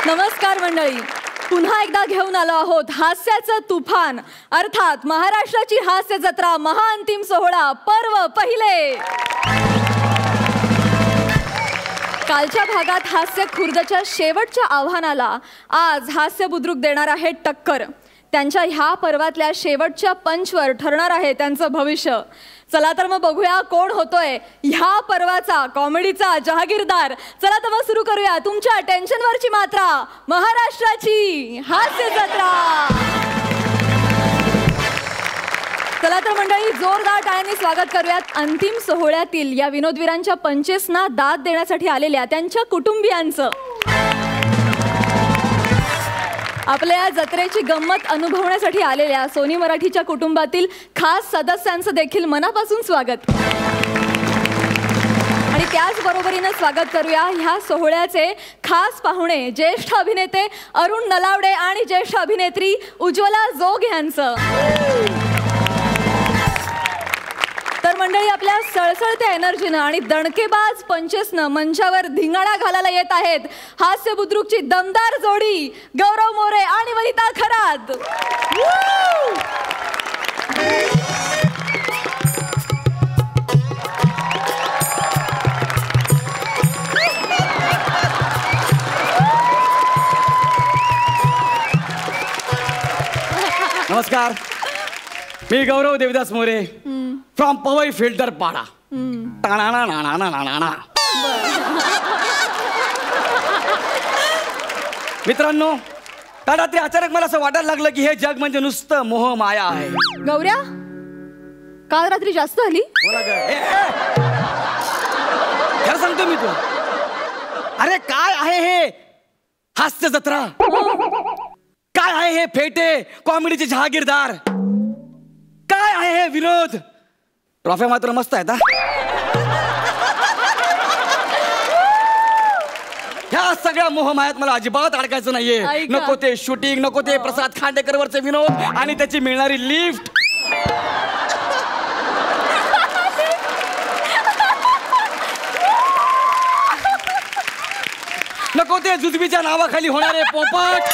नमस्कार मंडळी, पुन्हा एकदा घेऊन आलो आहोत हास्याचं तुफान, अर्थात महाराष्ट्राची हास्य जत्रा महाअंतिम सोहळा पर्व पहिले. कालच्या भागात हास्य खुर्दच्या शेवटच्या आव्हानाला आज हास्य बुद्रुक देणार आहे टक्कर. त्यांच्या ह्या पर्वातल्या शेवटच्या पंचवर ठरणार आहे त्यांचं भविष्य. चला तर मग बघूया कोण होतोय ह्या पर्वाचा कॉमेडीचा जहागीरदार. चला तर मग सुरू करूया तुमच्या टेन्शनवरची मात्रा, महाराष्ट्राची हास्य जत्रा. चला तर मंडळी, जोरदार टाळ्यांनी स्वागत करूयात अंतिम सोहळ्यातील या विनोदवीरांच्या पंचेसना दाद देण्यासाठी आलेल्या त्यांच्या कुटुंबियांचं. आपल्या या जत्रेची गंमत अनुभवण्यासाठी आलेल्या सोनी मराठीच्या कुटुंबातील खास सदस्यांचं देखील मनापासून स्वागत. आणि त्याच बरोबरीने स्वागत करूया ह्या सोहळ्याचे खास पाहुणे, ज्येष्ठ अभिनेते अरुण नलावडे आणि ज्येष्ठ अभिनेत्री उज्ज्वला जोग यांचं. तर मंडळी, आपल्या सळसळत्या एनर्जीनं आणि दणकेबाज पंचेसनं मंचावर धिंगाणा घालायला येत आहेत हास्य बुद्रुकची दमदार जोडी गौरव मोरे आणि वनिता खरात. नमस्कार, मी गौरव देवदास मोरे फ्रॉम पवई फिल्टर पाडा. मित्रांनो, काल रात्री अचानक मला असं वाटायला लागलं की हे जग म्हणजे नुसतं मोह माया आहे. गौऱ्या, काल रात्री जास्त आली? खरं सांगतो मी तू. अरे काय आहे हे हास्य जत्रा? काय आहे हे फेटे कॉमेडीचे जहागीरदार? काय आहे हे विनोद? ट्रॉफी मात्र मस्त आहेत. ह्या सगळ्या मोहमायात मला अजिबात अडकायचं नाहीये. नको ते शूटिंग, नको ते प्रसाद खांडेकर वरचे विनोद आणि त्याची मिळणारी लिफ्ट. नको ते जुजबीच्या नावाखाली होणारे पोपट.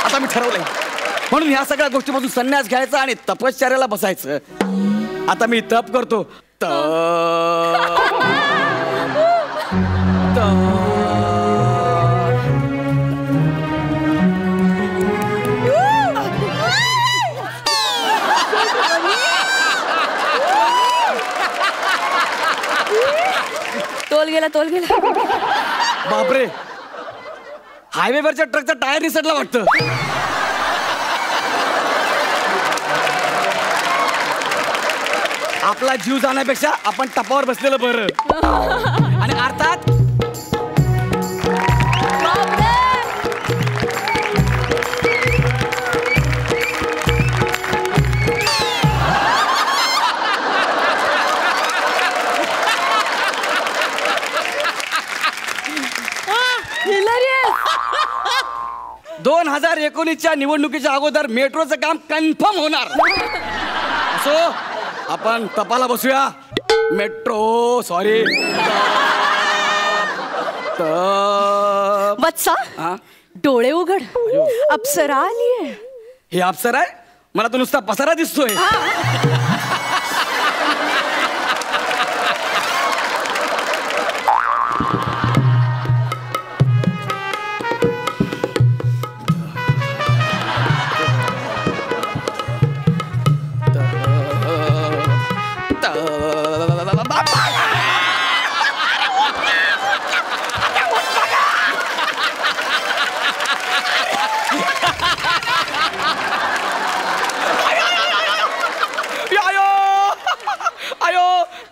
आता मी ठरवलंय, म्हणून ह्या सगळ्या गोष्टीपासून संन्यास घ्यायचा आणि तपश्चर्याला बसायचं. आता मी तप करतो. तोल गेला, तोल गेला. बापरे, हायवेवरच्या ट्रकचा टायर निसटला वाटतं. आपला जीव जाण्यापेक्षा आपण टपावर बसलेलं बरं. आणि अर्थात हिलरियस. 2019च्या निवडणुकीच्या अगोदर मेट्रोचं काम कन्फर्म होणार. असो, आपण तपाला बसूया. मेट्रो, सॉरी, वत्सा, डोळे उघड, अप्सरा आलीये. हे अप्सरा आहे? मला तो नुसता पसारा दिसतोय.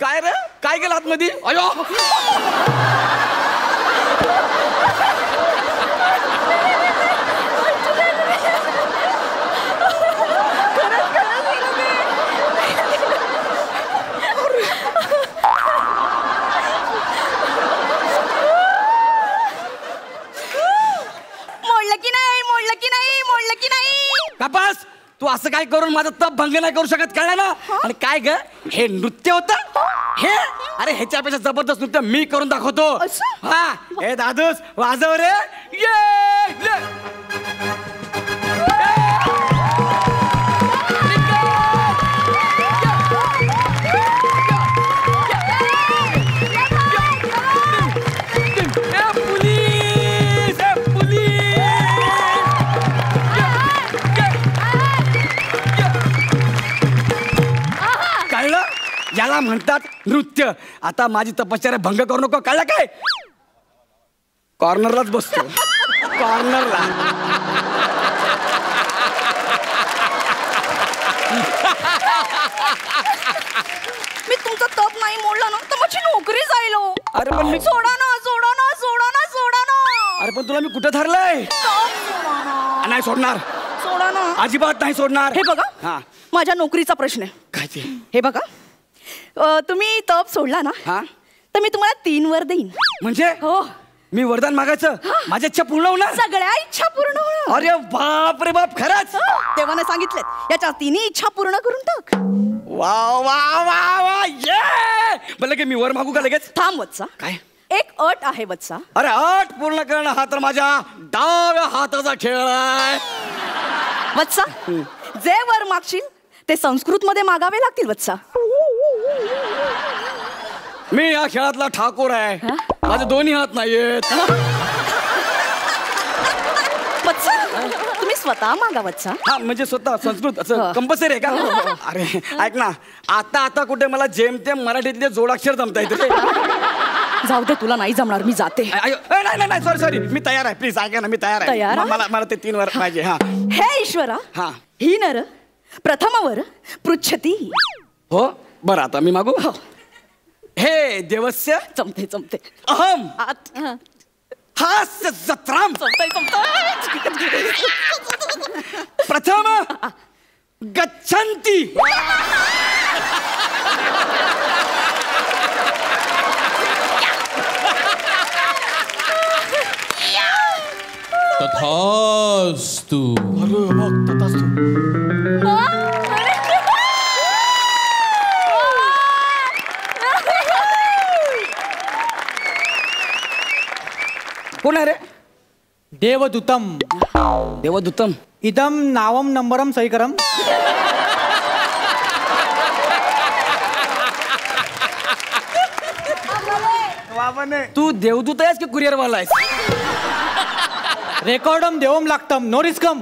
काय रे, काय गेलं आतमध्ये? अयो, मोडलं की नाही, मोडलं की नाही, मोडलं की नाही? कपास, तू असं काय करून माझं तप भंग नाही करू शकत, कळलं ना? आणि काय ग, हे नृत्य होतं हे? अरे ह्याच्यापेक्षा जबरदस्त नृत्य मी करून दाखवतो. असं? हा हे दादूस वाजव रे. ये याला म्हणतात नृत्य. आता माझी तपश्चर्या भंग करू नको, कळलं काय? कॉर्नरलाच बसतो, कॉर्नरला. मी तुमचा तप नाही मोडला ना तर माझी नोकरी जाईल. अरे पण मी सोडा ना सोडा ना सोडा ना सोडा ना. अरे पण तुला मी कुठं धरलंय? नाही सोडणार, सोडा ना, अजिबात नाही सोडणार. हे बघा हा माझ्या नोकरीचा प्रश्न आहे. काय ते? हे बघा तुम्ही तप सोडला ना हा तर मी तुम्हाला 3 वर देईन. म्हणजे हो, मी वरदान मागायचं, माझी इच्छा पूर्ण होणार? सगळ्या इच्छा पूर्ण होणार. अरे बाप रे बाप, खरंच? देवाने सांगितलं याच्या 3 इच्छा पूर्ण करून टाक. वा वा वा वा, ये बोल की मी वर मागू का लगेच? थांब वत्सा, काय? एक अट आहे वत्सा. अरे अट पूर्ण करणं हा तर माझ्या डाव्या हाताचा खेळ आहे. वत्सा, जे वर मागशील ते संस्कृत मध्ये मागावे लागतील वत्सा. मी या खेळातला ठाकूर आहे, माझे दोन्ही हात नाहीयेत. वत्सा, तुम्ही स्वतः मागा वत्सा. हा म्हणजे स्वतः संस्कृत असं कंपल्सरी आहे का? अरे ऐक ना, आता कुठे मला जेमतेम मराठीतले जोडाक्षर जमता येते. जाऊ दे, तुला नाही जमणार, मी जाते. नाही सॉरी मी तयार आहे. प्लीज ऐका ना, मी तयार आहे. तयार आहे? मला ते 3 वर पाहिजे. हा हे ईश्वरा, हा ही नर प्रथमवर पृच्छती. हो बरं, आता मी मागू. हे देवस्य जमते जमते. अहम आत. हास्य जत्राम जमतंय, जमतंय. प्रथम गच्छन्ति. तथास्तु. अरे बघ, तथास्तु. कोण आहे रे? देवदूतम. देवदूतम. इदम नावम नंबरम सहीकरम. तू देवदूत आहेस की कुरिअर वाला आहेस? रेकॉर्डम देवम लागतम, नो रिस्कम.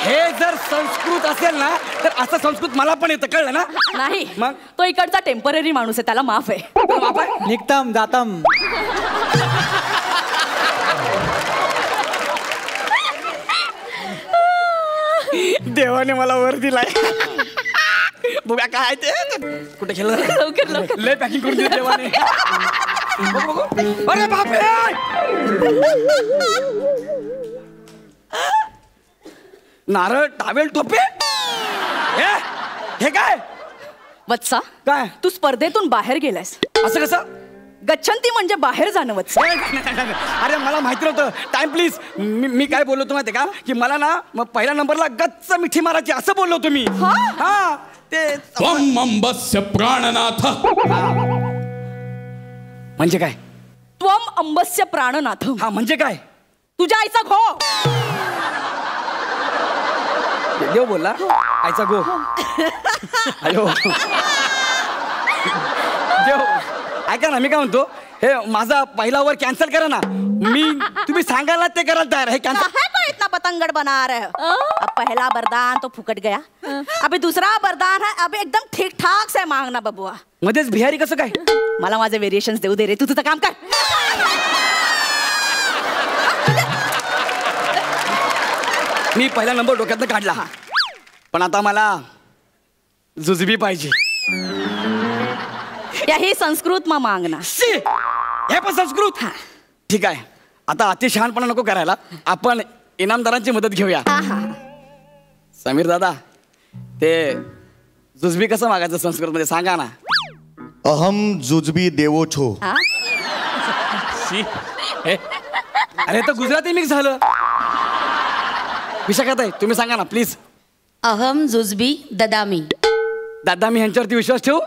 हे जर संस्कृत असेल ना तर असं संस्कृत मला पण येतं, कळलं ना? नाही, मग? तो इकडचा टेम्पररी माणूस आहे, त्याला माफ आहे. तुला माफ आहे? निघतम जातम. देवाने मला वर दिलाय. बघा काय ते कुठे खेळलं? लवकर लवकर. लय पॅकिंग करून दिली देवाने. बघू. अरे बापरे, नारळ, टावेल, टोपे. हे काय? वत्सा, काय? तू स्पर्धेतून बाहेर गेलायस. असं कसं? गच्छन्ती म्हणजे बाहेर जाणं वत्सा. अरे मला माहिती नव्हतं. Time please. मी काय बोललो तुम्हाला का, की मला ना मग पहिल्या नंबरला गच्च मिठी मारायची असं बोललो तुम्ही. हा ते त्वम अंबस्य प्राणनाथ. म्हणजे काय? त्वम अंबस्य प्राणनाथ. हा म्हणजे काय? तुझ्या आईचा घो. देव बोलला आईचा गो. अयो देव, ऐका ना, मी काय म्हणतो, हे माझा पहिला वर कॅन्सल करा ना. तुम्ही सांगायला ते करायला तयार आहे. कॅन्सल. इतना पतंगड़ बना रहे हो. अब पहला वरदान तो फुकट गया, अभी दूसरा वरदान है, अभी एकदम ठीक ठाक से मांगना बबुआ. मध्येच बिहारी कसं काय? मला माझे व्हेरिएशन्स देऊ दे रे, तू तुझं काम कर. मी पहिला नंबर डोक्यातनं काढला, पण आता मला जुजबी पाहिजे. यही संस्कृत मा मांगना. शी, हे पण संस्कृत. ठीक आहे, आता अति शहाणपणा नको करायला, आपण इनामदारांची मदत घेऊया. समीर दादा, ते जुजबी कसं मागायचं संस्कृत मध्ये सांगा ना. अहम जुजबी देवो छो. अरे तर गुजराती मिक्स झालं. विशाखाताई तुम्ही सांगा ना प्लीज. अहम जुजबी ददामी. दादा मी ह्यांच्यावरती विश्वास ठेवू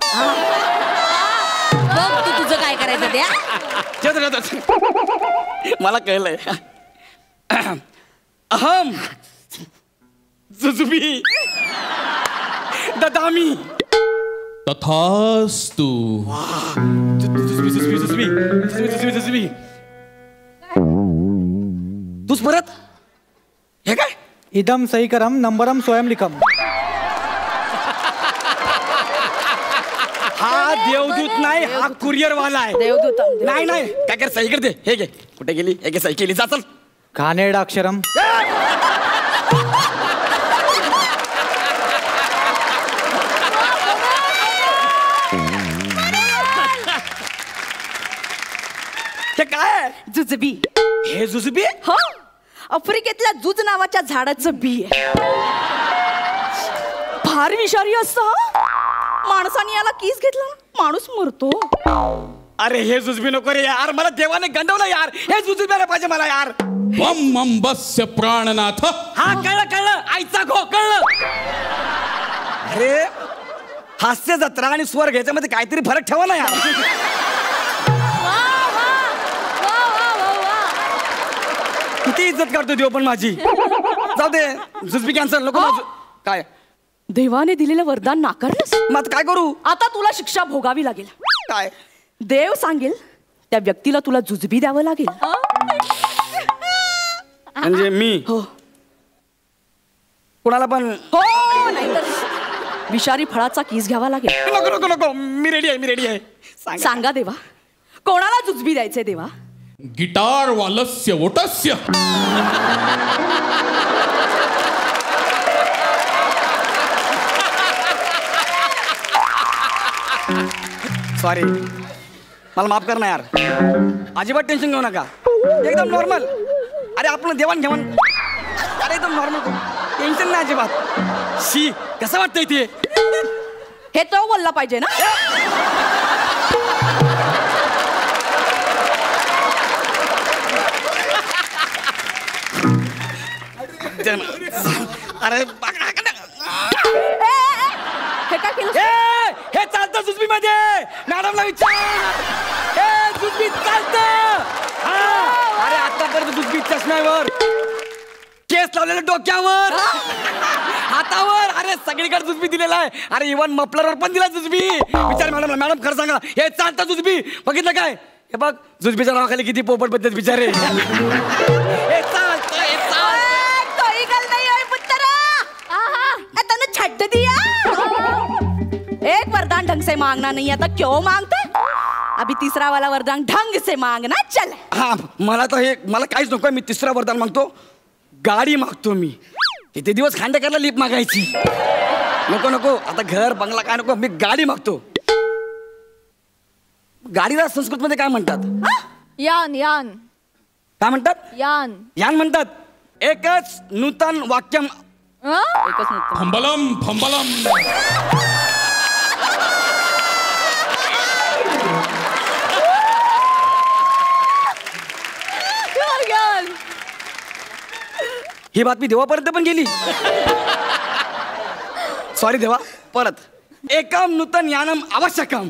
बघ तू तुझं काय करायचं त्या मला कळलंय अहम जुजुबी ददामी तथास्तु. जुजुबी तूच परत हे काय इदम सहीकरम नंबरम स्वयं लिखम. हा देवदूत नाही हा कुरिअर वाला आहे. देवदूत नाही नाही काय कर सही कर दे. हे घे कुठे गेली हे घे सही केली जा चल. कानेड अक्षरम. हे काय जुजबी. हे जुजुबी हो आफ्रिकेतल्या जुज नावाच्या झाडाचं बी आहे. फार विषारी असतं हं. माणसाने याला किस घेतला ना माणूस मरतो. अरे हे जुजबी नको रे यार मला देवाने गंडवलं यार. हे जुजबी आलं पाहिजे मला यार. त्वम् अंबस्य प्राणनाथ. हा कळलं आईचा घो कळलं. अरे हास्य जत्रा आणि स्वर्ग ह्याच्यामध्ये काहीतरी फरक ठेवा ना यार. किती इज्जत करतो देव पण माझी. जाऊ दे जुजबी कॅन्सर नको माझं. काय देवाने दिलेलं वरदान नाकारलंस. मग आता काय करू. आता तुला शिक्षा भोगावी लागेल. काय देव सांगेल त्या व्यक्तीला तुला जुजबी द्यावं लागेल. म्हणजे मी हो कोणाला पण हो नाहीतर विषारी फळाचा किस घ्यावा लागेल. नको नको नको मी रेडी आहे सांगा. सांगा देवा कोणाला जुजबी द्यायचे देवा. गिटार वालस्य ओटस्य. सॉरी मला माफ कर ना यार. अजिबात टेन्शन घेऊ नका एकदम नॉर्मल. अरे आपण देवाण घेवाण अरे एकदम नॉर्मल टेन्शन नाही अजिबात. शी कसं वाटतंय ते. हे तो बोलला पाहिजे ना. अरे हे काय केलं. हे चालतं जुजबी मध्ये. मॅडमला विचार हे जुजबी चालतं. अरे आतापर्यंत जुजबी चष्म्यावर केस लावलेलं डोक्यावर हातावर अरे सगळीकडे जुजबी दिलेला आहे. अरे इव्हन मफलरवर पण दिला जुजबी. विचार मॅडमला. मॅडम खरं सांगा हे चालतं जुजबी. बघितलं काय हे बघ जुजबीच्या नावाखाली किती पोपट पद्धत बिचारे. हे चालतं हे चालतं. कोई गल नहीं है पुत्रा. तने छड्ड दिया. एक वरदान ढंग से मांगना नहीं आता क्यों मांगते. अभी तीसरा वाला वरदान ढंग से मांगना चल. हा मला तर हे मला काहीच नको. मी तिसरा वरदान मागतो. गाडी मागतो मी. किती दिवस खांडेकरला लिप मागायची. नको नको आता घर बंगला काय नको. मी गाडी मागतो. गाडीला संस्कृत मध्ये काय म्हणतात. यान यान काय म्हणतात. यान. यान म्हणतात. एकच नूतन वाक्यम. एकच नव्हतं. फंबलम फंबलम. ही बातमी देवापर्यंत पण गेली. सॉरी देवा परत. एकम नूतन यानम आवश्यकम.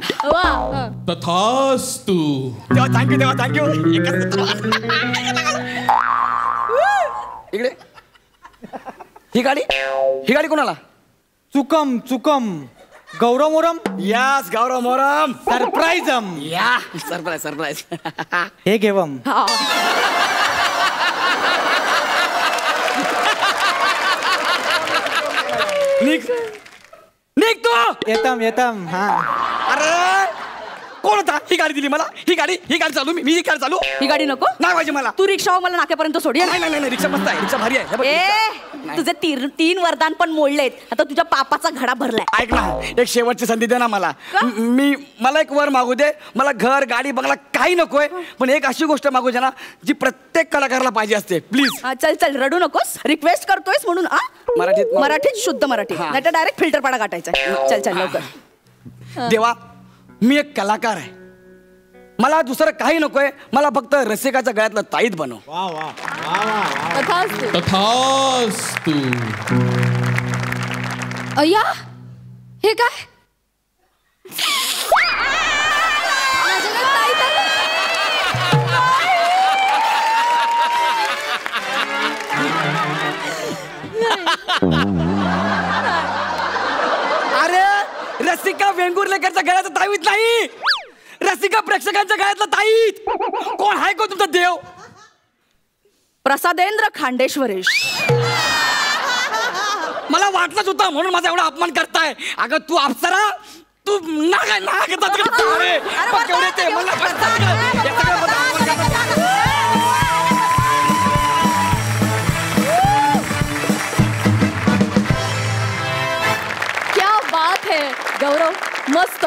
तथास्तु. देवा थँक्यू देवा थँक्यू. इकडे ही गाडी कोणाला. चुकम चुकम गौरवोरम. यास गौरव मोरम. सरप्राईजम. या सरप्राईज. हे घेवम. निघ तू. येतम हा. अरे कोण होता. ही गाडी दिली मला. ही गाडी चालू मी ही गाडी चालू. ही गाडी नको. नाही पाहिजे मला. तू रिक्षा मला नाक्यापर्यंत सोड. नाही रिक्षा मस्त आहे. रिक्षा भारी आहे. हे बघ, ए तुझे तीन वरदान पण मोडलेत. आता तुझ्या पापाचा घडा भरलाय. ऐक ना एक शेवटची संधी दे ना मला. मला एक वर मागू दे. मला घर गाडी बंगला काही नकोय. पण एक अशी गोष्ट मागू दे ना जी प्रत्येक कलाकाराला पाहिजे असते प्लीज. चल रडू नकोस. रिक्वेस्ट करतोयस म्हणून. मराठीत शुद्ध मराठी. नाही तर डायरेक्ट फिल्टर पाडा गाठायचा. चल लवकर. देवा मी एक कलाकार आहे. मला दुसरं काही नकोय. मला फक्त रसिकाच्या गळ्यातलं ताईत बनव. तथास्तु. तथास्तु. अय्या हे काय. अरे रसिका वेंगुर्लेकरच्या गळ्याचं ताईत नाही, रसिका प्रेक्षकांच्या गळ्यातलं ताईत. कोण आहे को तुमचा देव? प्रसादेंद्र खांडेश्वरेश. मला वाटलंच होतं, म्हणून माझा एवढा अपमान करताय. अगं तू अप्सरा, तू नाग क्या बात है गौरव, मस्त,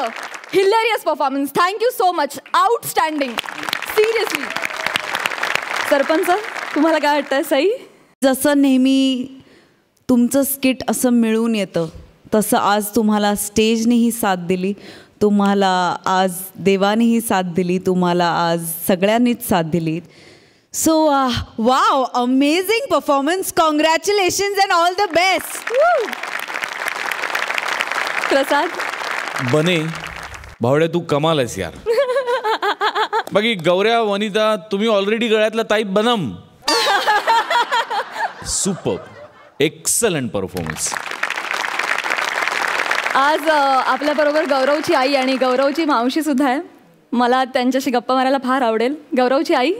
hilarious performance. Thank you so much, outstanding, seriously. Sarpanch, तुम्हाला काय वाटतं सई? जसं नेहमी तुमचं स्किट असं मिळून येतं तसं आज तुम्हाला स्टेजनेही साथ दिली, तुम्हाला आज देवानेही साथ दिली, तुम्हाला आज सगळ्यांनीच साथ दिली. So wow, amazing performance, congratulations and all the best. Prasad Bane भावड्या, तू कमाल आहेस यार. बाकी गौऱ्या, वनिता, तुम्ही ऑलरेडी गळ्यातला ताईत बनम. Super, excellent performance. आज आपल्याबरोबर गौरवची आई आणि गौरवची मावशी सुद्धा आहे. मला त्यांच्याशी गप्पा मारायला फार आवडेल. गौरवची आई,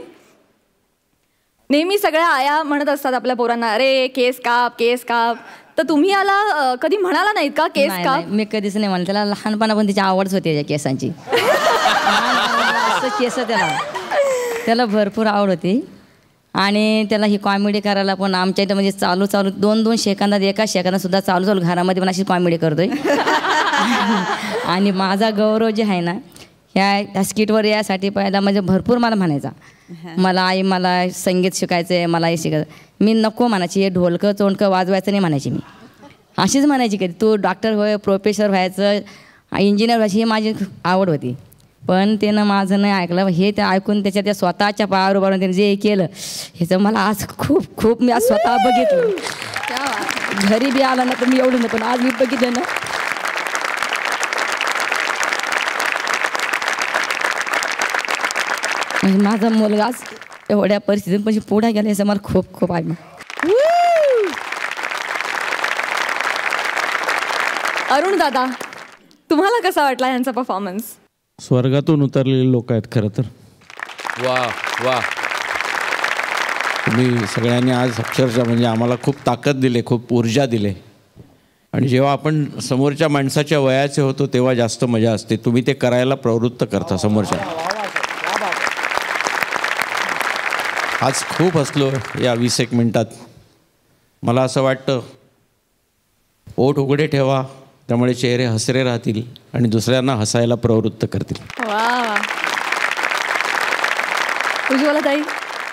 नेहमी सगळ्या आया म्हणत असतात आपल्या पोरांना, अरे केस काप, केस काप. तर तुम्ही याला कधी म्हणाला नाहीत का केस नाही, काप? नाही, मी कधीच नाही म्हणलं. त्याला लहानपणापासून तिची आवडच होती या केसांची. असं केस त्याला भरपूर आवड होती. आणि त्याला ही कॉमेडी करायला पण आमच्या इथं म्हणजे चालू 2-2 सेकंदात, एका सेकंदात सुद्धा चालू घरामध्ये पण अशी कॉमेडी करतोय. आणि माझा गौरव जे आहे ना, ह्या स्किटवर यासाठी पहिला म्हणजे भरपूर मला म्हणायचा, मला संगीत शिकायचं आहे, मला हे शिकायचं. मी नको म्हणायची, हे ढोलकं चोंडकं वाजवायचं नाही म्हणायची. मी अशीच म्हणायची कधी, तू डॉक्टर होय, प्रोफेसर व्हायचं, इंजिनियर व्हायची, ही माझी आवड होती. पण त्यानं माझं नाही ऐकलं. हे ते ऐकून त्या स्वतःच्या पायावर उभारून त्याने जे केलं, ह्याचं मला आज खूप मी आज स्वतः बघितलं. घरी बी आला ना तर मी एवढं नाही, पण आज मी बघितलं ना. म्हणजे माझा मुलगाच एवढ्या परिस्थितीत म्हणजे पुढे गेला, याचं मला खूप आहे. अरुण दादा, तुम्हाला कसा वाटला यांचा परफॉर्मन्स? स्वर्गातून उतरलेले लोक आहेत खरं तर. वा वा, तुम्ही सगळ्यांनी आज अक्षरशः म्हणजे आम्हाला खूप ताकद दिले, खूप ऊर्जा दिले. आणि जेव्हा आपण समोरच्या माणसाच्या वयाचे होतो तेव्हा जास्त मजा असते. तुम्ही ते करायला प्रवृत्त करता समोरच्या. आज खूप हसलो या 20 मिनिटात. मला असं वाटतं, ओठ उघडे ठेवा, त्यामुळे चेहरे हसरे राहतील आणि दुसऱ्यांना हसायला प्रवृत्त करतील. वा. उज्ज्वला ताई,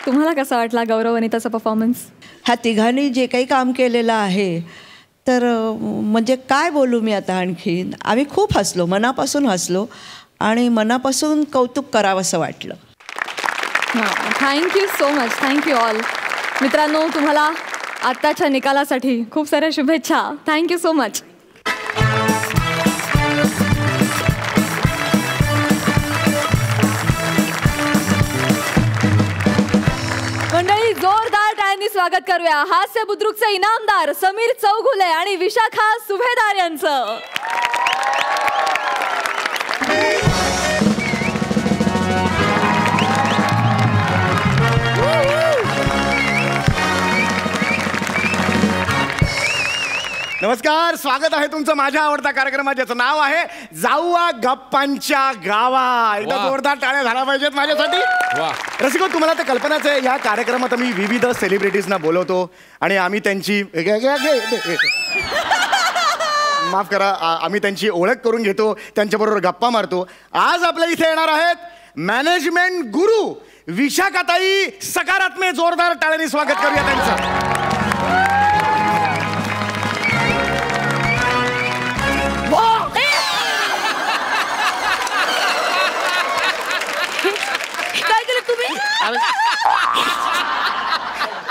तुम्हाला कसा वाटला गौरव वनिताचा परफॉर्मन्स? ह्या तिघांनी जे काही काम केलेलं आहे, तर म्हणजे काय बोलू मी आता आणखीन. आम्ही खूप हसलो, मनापासून हसलो आणि मनापासून कौतुक करावंसं वाटलं. Thank you so much, thank you all. मित्रांनो, तुम्हाला आत्ताच्या निकालासाठी खूप साऱ्या शुभेच्छा. Thank you so much. मंडळी, जोरदार टाळ्यांनी स्वागत करूया हास्य बुद्रुकचे इनामदार समीर चौगुले आणि विशाखा सुभेदार यांचं. नमस्कार, स्वागत आहे तुमचं माझ्या आवडत्या कार्यक्रमात, ज्याचं नाव आहे जाऊया गप्पांच्या गावा. एकदा जोरदार टाळ्या झाल्या पाहिजेत माझ्यासाठी. रसिको, तुम्हाला तर कल्पनाच आहे, या कार्यक्रमात आम्ही विविध सेलिब्रिटीजना बोलवतो आणि आम्ही त्यांची माफ करा, आम्ही त्यांची ओळख करून घेतो, त्यांच्याबरोबर गप्पा मारतो. आज आपल्या इथे येणार आहेत मॅनेजमेंट गुरु विशाखाताई सकारात्मक. जोरदार टाळ्यांनी स्वागत करूया त्यांचं.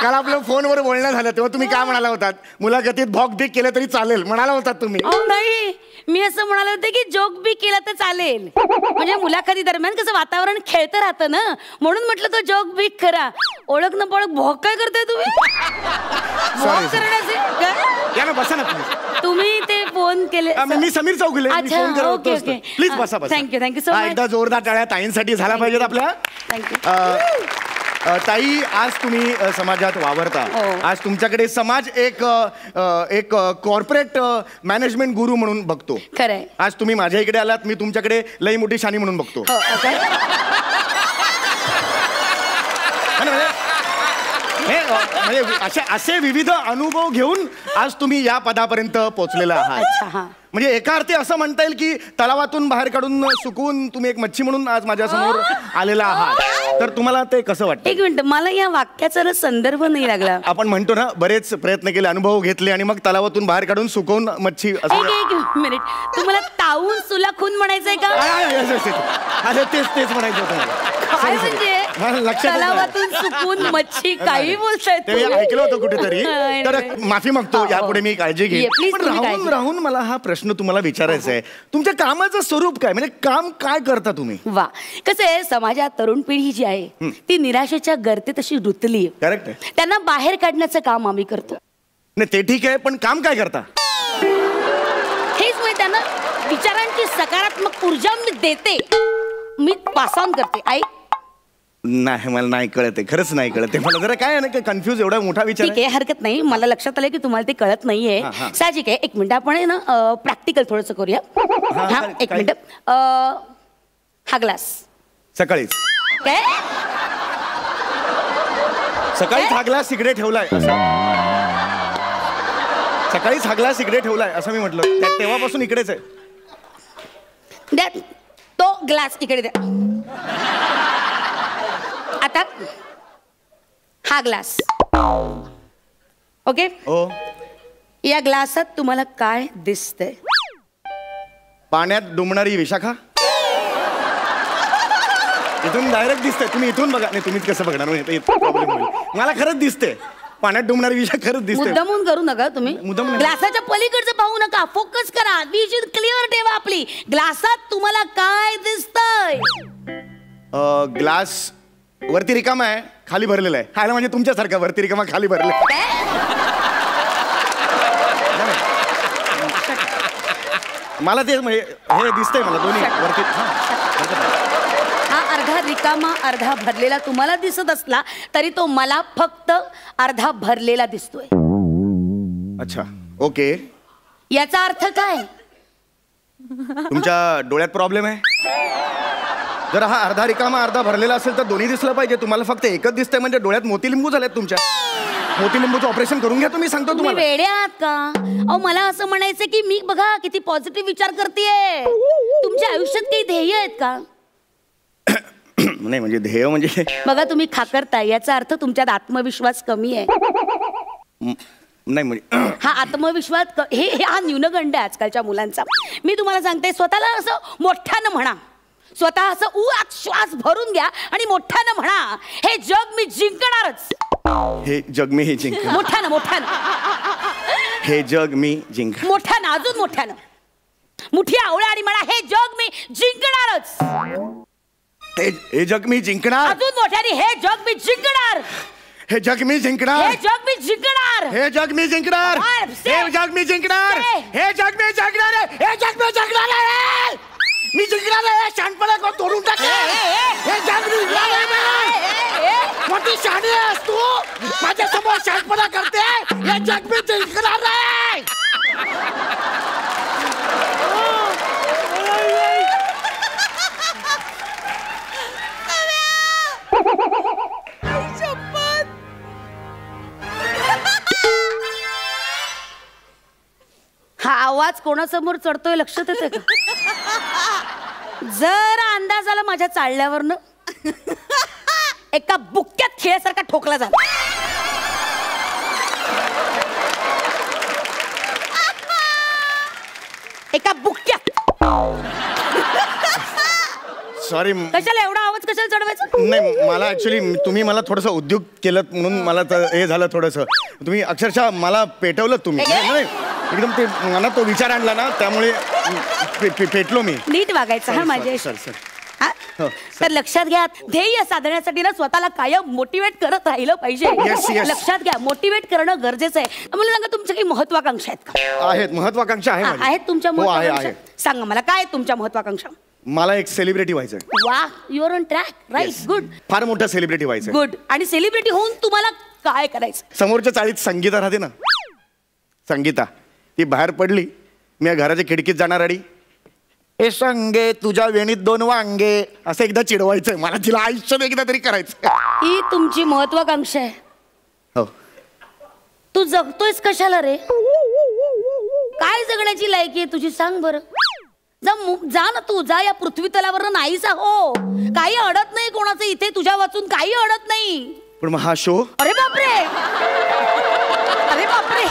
काल आपलं फोनवर बोलणं झालं तेव्हा तुम्ही काय म्हणाला होतात? मुलाखतीत भॉक बिक केलं तरी चालेल म्हणाला होतात तुम्ही. नाही, मी असं म्हणाले होते की जोक बी केला तर चालेल. म्हणजे मुलाखती दरम्यान कसं वातावरण खेळतं राहतं ना, म्हणून म्हटलं तो जोक बी करा. ओळख न पळख भॉक काय करताय तुम्ही? भॉक करण्याचे या ना, बसा ना तुम्ही ते फोन केले. मी समीर चौगुले, प्लीज बसा बसा. Thank you so much. एकदा जोरदार टाळ्या ताईंसाठी झाला पाहिजेत आपल्या. थँक्यू. ताई, आज तुम्ही समाजात वावरता. आज तुमच्याकडे समाज एक कॉर्पोरेट मॅनेजमेंट गुरु म्हणून बघतो. खरंय. आज तुम्ही माझ्या इकडे आलात, मी तुमच्याकडे लई मोठी शानी म्हणून बघतो. म्हणजे असे विविध अनुभव घेऊन आज तुम्ही या पदापर्यंत पोहोचलेला आहात. म्हणजे एका अर्थी असं म्हणता येईल की तलावातून बाहेर काढून सुकवून तुम्ही एक मच्छी म्हणून आज माझ्या समोर आलेला आहात. तर तुम्हाला ते कसं वाटतं? एक मिनिट, मला या वाक्याचा संदर्भ नाही लागला. आपण म्हणतो ना, बरेच प्रयत्न केले, अनुभव घेतले आणि मग तलावातून बाहेर काढून सुकवून मच्छी. एक मिनिट, तुम्हाला तावून सुलाखून म्हणायचंय का? तेच म्हणायचं होतं. तलावातून सुकून मच्छी काही बोलताय? ते ऐकलं होतं कुठेतरी, तर माफी मागतो. यापुढे मी काळजी घेईन. पण राहून मला हा प्रश्न तुम्हाला विचारायचा आहे, तुमच्या कामाचं स्वरूप काय? म्हणजे काम काय करता तुम्ही? वा, कसं आहे, समाजात तरुण पिढी जी आहे ती निराशेच्या गर्तेत अशी रुतली. करेक्ट आहे. त्यांना बाहेर काढण्याचं काम आम्ही करतो. नाही, ते ठीक आहे, पण काम काय करता? हेच म्हणजे त्यांना विचारांची सकारात्मक ऊर्जा मी देते, मी पास ऑन करते. आई नाही, मला नाही कळत, खरंच नाही कळत. मला जरा काय आहे ना, कन्फ्युज, एवढा मोठा विचार. ठीक आहे, हरकत नाही. मला लक्षात आलं की तुम्हाला ते कळत नाहीये. साहजिक आहे. एक मिनिट, आपण ना प्रॅक्टिकल थोडंसं करूया. हा, एक मिनिट. हा ग्लास सकाळीच काय? सकाळीच हा ग्लास इकडे ठेवलाय. सकाळीच हा ग्लास इकडे ठेवलाय असं मी म्हटलं. तेव्हापासून इकडेच आहे. द्या तो ग्लास इकडे द्या. आता हा ग्लास. ओके. हो. या ग्लासात तुम्हाला काय दिसतंय? पाण्यात डुंबणारी विशाखा. इथून डायरेक्ट दिसतंय. तुम्ही इथून बघा. नाही, तुम्हीच कसं बघणार? प्रॉब्लेम होईल. मला खरंच दिसते पाण्यात डुंबणारी विशाखा. खरंच दिसते. मुद्दामून करू नका तुम्ही. ग्लासाच्या पलीकडचं पाहू नका. फोकस करा. विजन क्लिअर ठेवा आपली. ग्लासात तुम्हाला काय दिसतंय? ग्लास वरती रिकामा आहे, खाली भरलेला आहे. खायला म्हणजे तुमच्यासारखा वरती रिकामा खाली भरलेला. मला ते म्हणजे हे दिसतंय मला दोन्ही वरती. हा अर्धा रिकामा अर्धा भरलेला तुम्हाला दिसत असला तरी तो मला फक्त अर्धा भरलेला दिसतोय. अच्छा, ओके. याचा अर्थ काय? तुमच्या डोळ्यात प्रॉब्लेम आहे. जर हा अर्धा रिकामा अर्धा भरलेला असेल तर दोन्ही दिसलं पाहिजे. तुम्हाला फक्त एकच दिसतंय म्हणजे डोळ्यात मोतीलिंबू झालेत तुमच्या. मोतीलिंबूचं ऑपरेशन करून घ्या तुम्ही, सांगतो तुम्हाला. वेडे आहात का? अहो, मला असं म्हणायचं की मी बघा किती पॉझिटिव्ह विचार करतेय. तुमच्या आयुष्यात काही ध्येय आहेत का? नाही, म्हणजे ध्येय म्हणजे बघा, तुम्ही खाकरताय याचा अर्थ तुमच्यात आत्मविश्वास कमी आहे. नाही म्हणजे हा आत्मविश्वास हे हा न्यूनगंड आहे आजकालच्या मुलांचा. मी तुम्हाला सांगते, स्वतःला असं मोठ्यानं म्हणा. स्वतः असं आत श्वास भरून घ्या आणि मोठ्यानं म्हणा, हे जग मी जिंकणारच. हे जग मी जिंकणार. मोठ्यानं मोठ्यानं. हे जग मी जिंकणार. मोठ्यानं, अजून मोठ्यानं. मुठी आवळा आणि म्हणा, हे जग मी जिंकणारच. हे जग मी जिंकणार. अजून मोठ्याने, हे जग मी जिंकणार. हे जग मी जिंकणार. हे जग मी जिंकणार. हे जग मी जिंकणार. हे जग मी जिंकणार. हे जग मी जिंकणार. हे जग मी जिंकणार. मी जिंकणार आहे. शानपणा कोण तोडून टाकले. हे जग मी जिंकणार आहे. मोठी शहाणी आहेस तू. माझ्या समोर शानपणा करते. हे जग मी जिंकणार आहे. हा आवाज कोणासमोर चढतोय लक्षात येते का? जर अंदाज आला माझ्या चालल्यावरनं एका बुक्क्यात खेळासारखा ठोकला झाला. एका बुक्क्यात. सॉरी. कशाला एवढा आवाज कशाला चढवायचा? नाही मला ऍक्च्युली तुम्ही मला थोडंसं उद्योग केलं म्हणून मला हे झालं थोडंसं. तुम्ही अक्षरशः मला पेटवलं तुम्ही. नाही एकदम ते मनात तो विचार आणला ना त्यामुळे पेटलो मी. नीट वागायचं हा माझ्या. तर लक्षात घ्या, ध्येय साधण्यासाठी ना स्वतःला कायम मोटिवेट करत राहिलं पाहिजे. लक्षात घ्या, मोटिवेट करणं गरजेचं आहे. मला सांगा तुमच्या काही महत्वाकांक्षा आहेत का? आहेत, महत्वाकांक्षा आहेत तुमच्या महत्वाकांक्षा. सांगा मला काय तुमच्या महत्वाकांक्षा? मला एक सेलिब्रिटी व्हायचंय. वा, you are on track. Right, good. फार मोठा सेलिब्रिटी व्हायचंय. गुड. आणि सेलिब्रिटी होऊन तुम्हाला काय करायचं? समोरच्या चाळीत संगीता राहते ना, संगीता, ती बाहेर पडली, मी घराच्या खिडकीत जाणार आणि ए संगे तुझ्या वेणीत 2 वांगे असं एकदा चिडवायचंय मला. तिला आयुष्यात एकदा तरी करायचं. ही तुमची महत्वाकांक्षा आहे. हो. तू जगतोयस कशाला रे? काय जगण्याची लायकी आहे तुझी सांग बरं? जा ना तू, जा या पृथ्वी तलावर नाहीसा हो. काही अडत नाही कोणाचं इथे तुझ्या वाचून, काही अडत नाही. पण मग हा शो? अरे बापरे, अरे बापरे.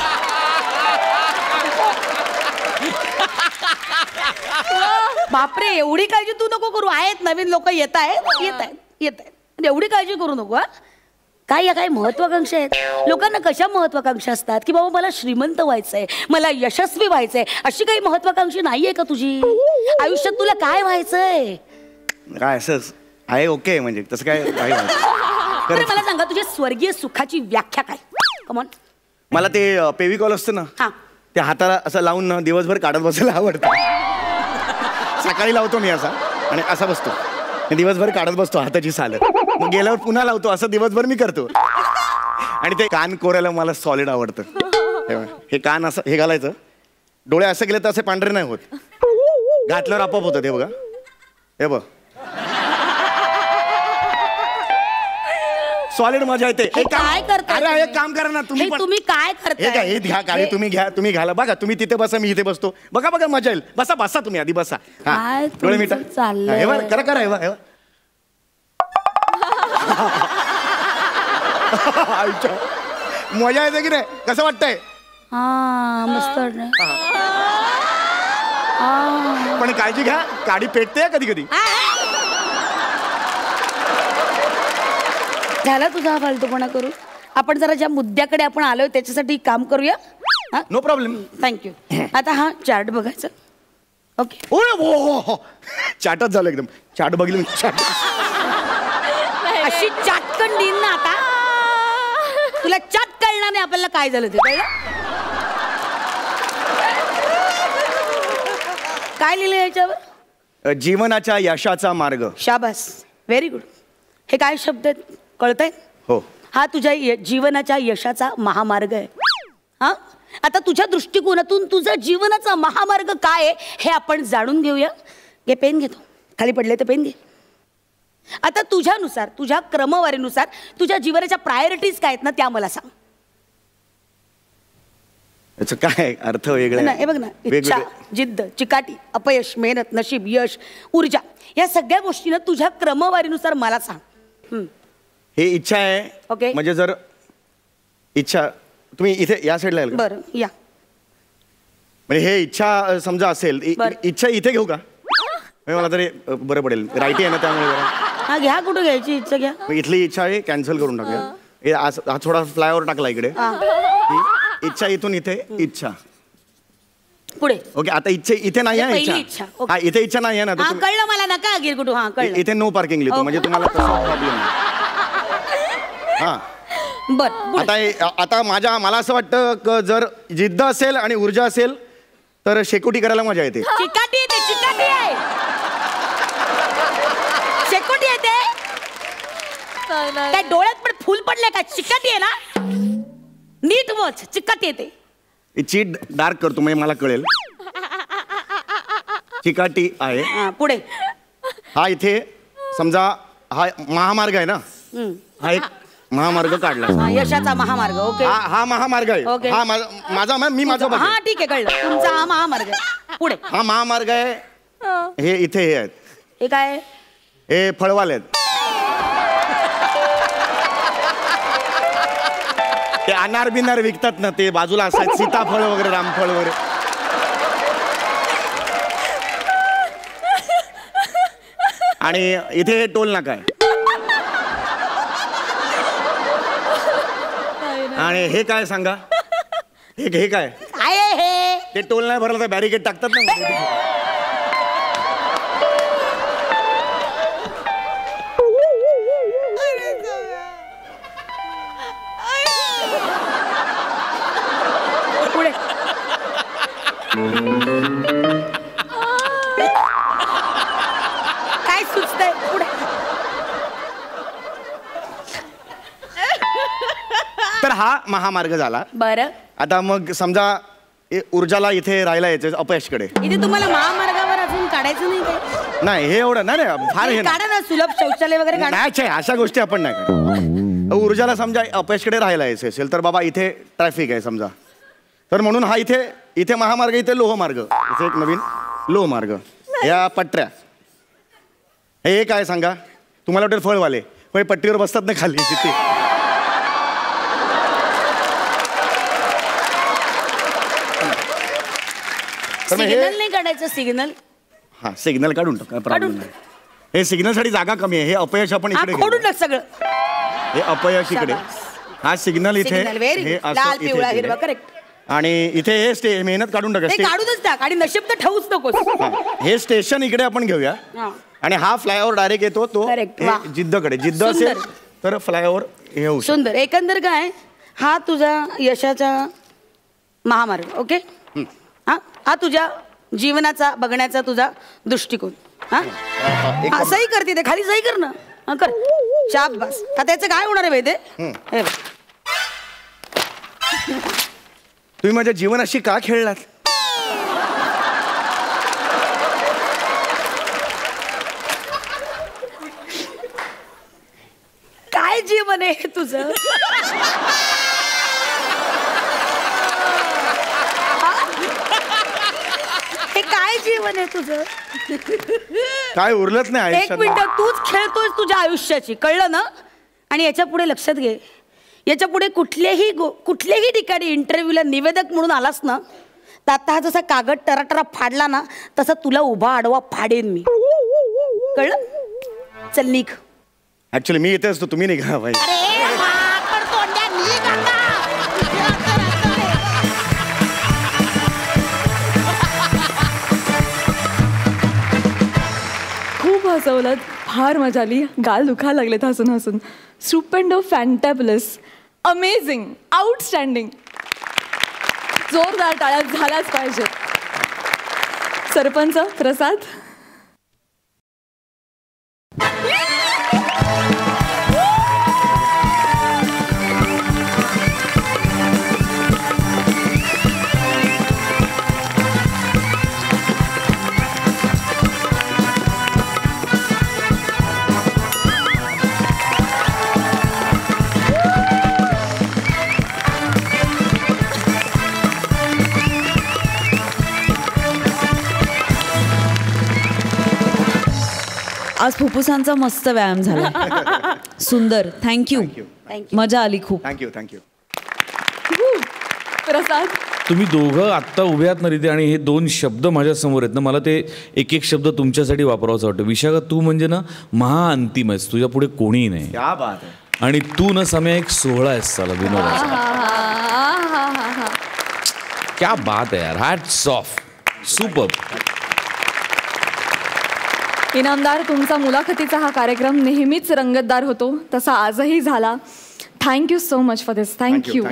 बापरे, एवढी काळजी तू नको करू. आहेत नवीन लोक येत आहेत. एवढी काळजी करू नको. काय काय महत्वाकांक्षा आहेत लोकांना? कशा महत्वाकांक्षा असतात की बाबा मला श्रीमंत व्हायचंय, मला यशस्वी व्हायचंय, अशी काही महत्वाकांक्षा नाहीये का तुझी आयुष्यात? तुला काय व्हायचंय? काय असं आहे? ओके, म्हणजे तसं काय मला सांगा, तुझ्या स्वर्गीय सुखाची व्याख्या काय? कमॉन. मला ते पेविकॉल असतं ना, ते हाताला असं लावून ना दिवसभर काढत बसायला आवडतं. सकाळी लावतो मी असा आणि असा बसतो, दिवसभर काढत बसतो हाताची साल. मग गेल्यावर पुन्हा लावतो, असं दिवसभर मी करतो. आणि ते कान कोरायला मला सॉलिड आवडतं. हे कान असं हे घालायचं, डोळे असं गेले तर असे पांढरे नाही होत, घातल्यावर आपोआप होतं ते. बघा हे बघ, सॉलिड मजा येते. काय करता? अरे एक काम करा ना तुम्ही. तुम्ही काय करता? हे घ्या काळी, तुम्ही घाला. बघा तुम्ही तिथे बसा, मी इथे बसतो. बघा बघा मजा येईल. बसा तुम्ही आधी बसा. डोळे मिटा. करा हे मजा येते की नाही? कसं वाटतंय? मस्त. पण काळजी घ्या, काडी पेटते कधी कधी. झाला तुझा फालतूपणा करू. आपण जरा ज्या मुद्द्याकडे आपण आलोय त्याच्यासाठी काम करूया. No problem. थँक्यू. आता हा चार्ट बघायचा. ओके. हो, चाटच झालं एकदम. चाट बघितलं मी. चाट अशी चाटकन दिन ना आता तुला चाट कळणार नाही आपल्याला काय झालं ते. कळलं? काय लिहिलं याच्यावर? जीवनाच्या यशाचा मार्ग. शाबास, व्हेरी गुड. हे काय शब्द आहेत कळतंय? हो. हा तुझ्या जीवनाच्या यशाचा महामार्ग आहे. हा, आता तुझ्या दृष्टिकोनातून तुझा जीवनाचा महामार्ग काय आहे हे आपण जाणून घेऊया. घे पेन, घेतो खाली पडले तर पेन घे. आता तुझ्यानुसार, तुझ्या क्रमवारीनुसार तुझ्या जीवनाच्या प्रायोरिटीज काय आहेत ना त्या मला सांग. याचं काय अर्थ वेगळा? हे बघ ना, इच्छा, जिद्द, चिकाटी, अपयश, मेहनत, नशीब, यश, ऊर्जा, या सगळ्या गोष्टीनं तुझ्या क्रमवारीनुसार मला सांग. हे इच्छा आहे. ओके. म्हणजे जर इच्छा तुम्ही इथे या साईडला याल का? बरं या. म्हणजे हे इच्छा समजा असेल, इच्छा इथे घेऊ का? मला तरी बरं पडेल. राईटी आहे ना त्यामुळे. घ्या, कुठं घ्यायची इच्छा घ्या. इथली इच्छा आहे कॅन्सल करून टाकूया. हा थोडा फ्लायओव्हर टाकला इकडे. इच्छा इथून इथे इच्छा पुढे. ओके. आता इथे नाही आहे इच्छा. हा, इथे इच्छा नाही आहे ना. कळलं मला. नका गिर कुठं. हा कळलं. इथे नो पार्किंग लिहितो म्हणजे तुम्हाला प्रॉब्लेम. हा बर. आता मला असं वाटतं जर जिद्द असेल आणि ऊर्जा असेल तर शेकोटी करायला मजा येते. चिकाटी येते. चिकाटी आहे. शेकोटी येते. काय डोळ्यात पण फुल पडले का? चिकाटी आहे ना. नीट वच. चिकाटी येते. चीट डार्क करतो म्हणजे मला कळेल. चिकाटी आहे. पुढे. हा इथे समजा हा महामार्ग आहे ना. हा एक महामार्ग काढला. यशाचा महामार्ग. ओके. हा महामार्ग आहे. ओके. हा माझा मी माझा. हा ठीक आहे, कळलं. तुमचा हा महामार्ग आहे. पुढे. हा महामार्ग आहे. हे इथे हे आहेत. हे काय? हे फळवाले आहेत. ते अनार बिनार विकतात ना, ते बाजूला असतात. सीताफळ वगैरे, रामफळ वगैरे. आणि इथे टोल नाका आहे. आणि हे काय सांगा, हे काय हे ते टोल नाही भरलं तर बॅरिकेड टाकतात ना. पुढे काय सुचतंय पुढे. तर हा महामार्ग झाला. बरं, आता मग समजा ऊर्जाला इथे राहायला यायचं अपयशकडे. इथे तुम्हाला महामार्गावर अजून काढायचं नाही काय? नाही हे एवढं नाही फार हे काढा ना, सुलभ शौचालय वगैरे काढा. नाही, अशा गोष्टी आपण नाही करत. ऊर्जाला समजा अपयशकडे राहायला यायचं असेल तर बाबा इथे ट्रॅफिक आहे समजा, तर म्हणून हा इथे महामार्ग, इथे लोहमार्ग, इथे एक नवीन लोहमार्ग, या पटऱ्या. हे काय सांगा, तुम्हाला वाटेल फळवाले पण पट्टीवर बसतात ना खाली तिथे. सिग्नल नाही काढायचं, सिग्नल. हा सिग्नल काढून टाक, काय प्रॉब्लेम नाही. हे सिग्नल साठी जागा कमी आहे. हे अपयश आपण इकडे खोडून टाक सगळं. हे अपयश इकडे, हा सिग्नल इथे, हे लाल पिवळा असं हिरवा, करेक्ट. आणि इथे हे मेहनत काढून टाका. ते काढूनच टाक आणि नशीब तर ठेवूच नकोस. हे स्टेशन इकडे आपण घेऊया आणि हा फ्लायओव्हर डायरेक्ट येतो तो जिद्दकडे. जिद्द असेल तर फ्लायओव्हर हे होऊ. सुंदर. एकंदर काय, हा तुझा यशाचा महामार्ग. ओके, हा तुझ्या जीवनाचा बघण्याचा तुझा दृष्टिकोन. हा सही करते ते, खाली सही कर ना. कर, शाबास. आता त्याचं काय होणार आहे माहिती आहे? तुम्ही माझ्या जीवनाशी का खेळलात? काय जीवन आहे तुझं? हे काय जीवन आहे तुझं? काय उरलंच नाही. एक मिनिट, तूच खेळतोयस तुझ्या आयुष्याची, कळलं ना? आणि याच्या पुढे लक्षात घे, याच्या पुढे कुठल्याही ठिकाणी इंटरव्ह्यूला निवेदक म्हणून आलास ना, तर आता हा जसा कागद टराटरा फाडला ना, तसा तुला उभा आडवा फाडेन मी. कळलं? चल निघ. ऍक्च्युली मी इथे असतो, तुम्ही निघा भाई. खूप हसवलं, फार मजा आली, गाल दुखायला लागलेत हसून हसून. स्टुपेंडो, फॅन्टॅबलस, अमेझिंग, आउटस्टँडिंग. जोरदार टाळ्या झाल्याच पाहिजेत. सरपंच प्रसाद. आज फुफ्फुसांचा मस्त व्यायाम झाला. सुंदर, थँक्यू. मजा आली खूप. थँक्यू. प्रसाद, तुम्ही दोघं आत्ता उभे आहात ना तिथे, आणि हे दोन शब्द माझ्या समोर आहेत ना, मला ते एक शब्द तुमच्यासाठी वापरावाचं वाटतं. विशाखा, तू म्हणजे ना महाअंतिम आहेस, तुझ्या पुढे कोणीही नाही. क्या बात आहे. आणि तू ना समय एक सोहळा आहेस साला विनोदाचा. क्या बात आहे यार. Hats off. सुपर. इनामदार, तुमचा मुलाखतीचा हा कार्यक्रम नेहमीच रंगतदार होतो, तसा आजही झाला. Thank you so much for this. Thank you.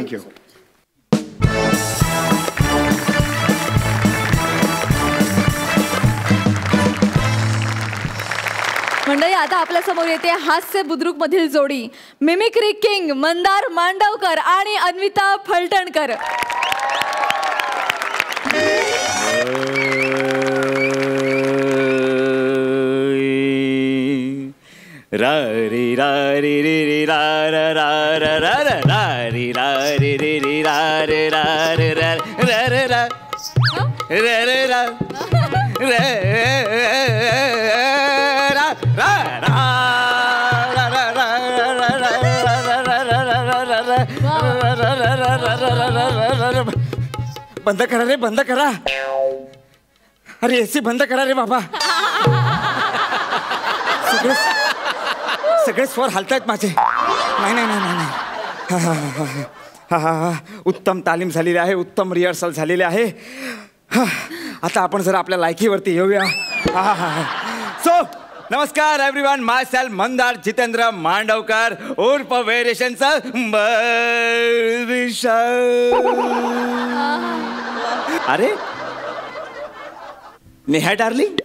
मंडळी, आता आपल्या समोर येते हास्य बुद्रुक मधील जोडी, मिमिक्री किंग मंदार मांडवकर आणि अन्विता फलटणकर. रा रे रा रे रे रे रा रा रा रा रा रा रा रे रा रे रे रे रा रे रा रे रा रा रे रा रे रे रा रे रा रा रा. बंद करा रे, बंद करा. अरे एसी बंद करा रे बाबा. सगळे स्वर हलतायत माझे. नाही नाही नाही नाही. उत्तम तालीम झालेली आहे, उत्तम रिहर्सल झालेली आहे. आता आपण जर आपल्या लायकीवरती येऊया. सो नमस्कार एव्हरीवन, माय सेल्फ मंदार जितेंद्र मांडवकर उर्फ वेरिएशनचा अरे नेहा डार्लिंग,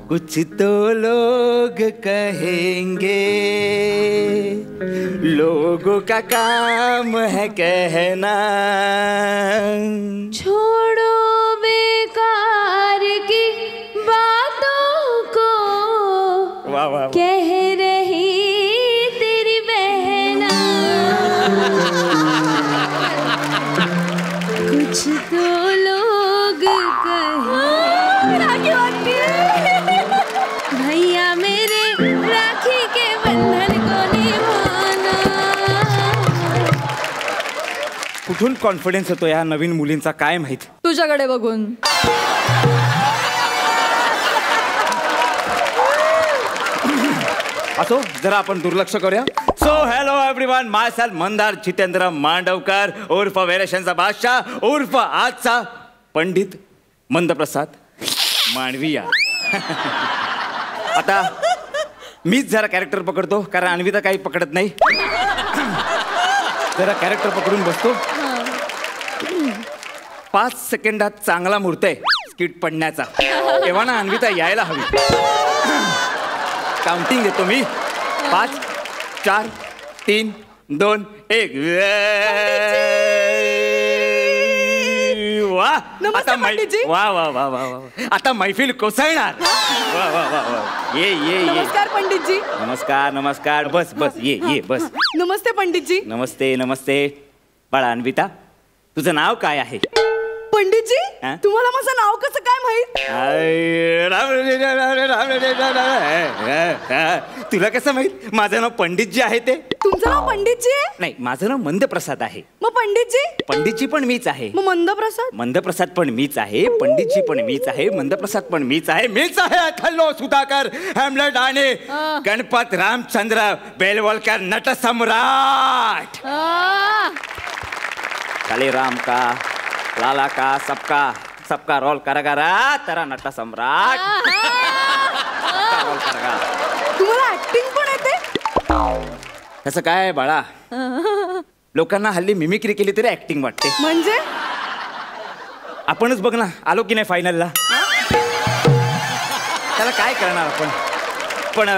कुछ तो लोग कहेंगे, लोगों का काम है कहना. छोड़ो बेकार की बातों को, वाह वाह, कह रही तेरी बहना. कुछ तो लोग भैया मेरे राखी के बंधन को निभाना. कुठून कॉन्फिडन्स येतो या नवीन मुलींचा काय माहित. तुझ्याकडे बघून. असो, जरा आपण दुर्लक्ष करूया. सो हॅलो एव्हरीवन, माय सेल्फ मंदार जितेंद्र मांडवकर उर्फ वेरेशनचा बादशाह उर्फ आजचा पंडित मंदप्रसाद मांडविया. आता मीच जरा कॅरेक्टर पकडतो, कारण अन्विता काही पकडत नाही. जरा कॅरेक्टर पकडून बसतो. 5 सेकंदात चांगला मुहूर्त आहे स्किट पडण्याचा, तेव्हा ना अन्विता यायला हवी. काउंटिंग देतो मी. 5 4 3 2 1. वा, आता वा वा वा वा वा, आता मैफिल कोसळणार. वा वा वा वा. ये ये ये. नमस्कार पंडितजी. नमस्कार नमस्कार. बस बस, ये ये बस. नमस्ते पंडितजी. नमस्ते नमस्ते. बाळा अन्विता, तुझं नाव काय आहे? पंडितजी, तुम्हाला माझं नाव कसं काय माहित? तुला कसं माहित माझं नाव पंडितजी आहे ते? तुमचं नाव पंडितजी आहे? नाही, माझं नाव मंदप्रसाद आहे. मग पंडितजी? पंडितजी पण मीच आहे. मग मंदप्रसाद? मंदप्रसाद पण मीच आहे, पंडितजी पण मीच आहे, मंदप्रसाद पण मीच आहे. मीच आहे अथल्लो सुधाकर, हॅमलेट आणि गणपत रामचंद्र बेलवलकर नटसम्राट. काले राम का लाला का सबका सबका रोल करेगा तेरा नट सम्राट. रोल करेगा. तुम्हाला ऍक्टिंग पण येते? तसं काय बाळा, लोकांना हल्ली मिमिक्री केली तरी ऍक्टिंग वाटते. म्हणजे आपणच बघ ना, आलो की नाही फायनलला. त्याला काय करणार आपण. पण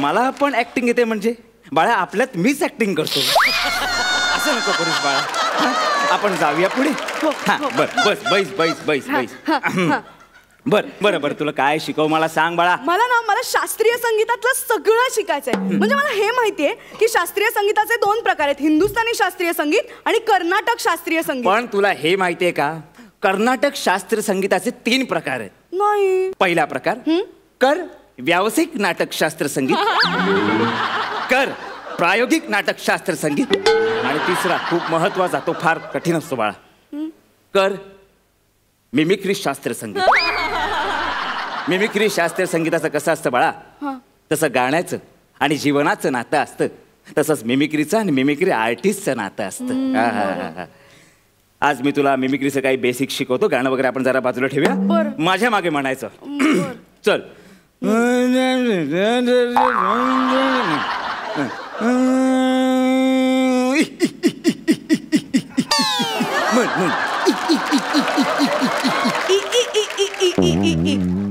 मला पण ऍक्टिंग येते म्हणजे बाळा, आपल्यात मीच ऍक्टिंग करतो. असं नको करूस बाळा. आपण जाऊया पुढे. बर बस, बैस बैस बैस बैस. बर बरं बरं, तुला काय शिकव मला सांग बाळा. मला शास्त्रीय संगीतातलं सगळं शिकायचंय. म्हणजे मला हे माहितीये की शास्त्रीय संगीताचे 2 प्रकार आहेत, हिंदुस्थानी शास्त्रीय संगीत आणि कर्नाटक शास्त्रीय संगीत. पण तुला हे माहितीये का, कर्नाटक शास्त्रीय संगीताचे 3 प्रकार आहेत. नाही. पहिला प्रकार कर व्यावसायिक नाटक शास्त्र संगीत, कर प्रायोगिक नाटक शास्त्र संगीत, आणि तिसरा खूप महत्वाचा, तो फार कठीण असतो बाळा, कर मिमिक्री शास्त्र संगीत. मिमिक्री शास्त्रीय संगीताचं कसं असतं बाळा, तसं गाण्याचं आणि जीवनाचं नातं असतं, तसंच मिमिक्रीचं आणि मिमिक्री आर्टिस्टचं नातं असतं. आज मी तुला मिमिक्रीचं काही बेसिक शिकवतो. गाणं वगैरे आपण जरा बाजूला ठेवूया. माझ्या मागे म्हणायचं. चल.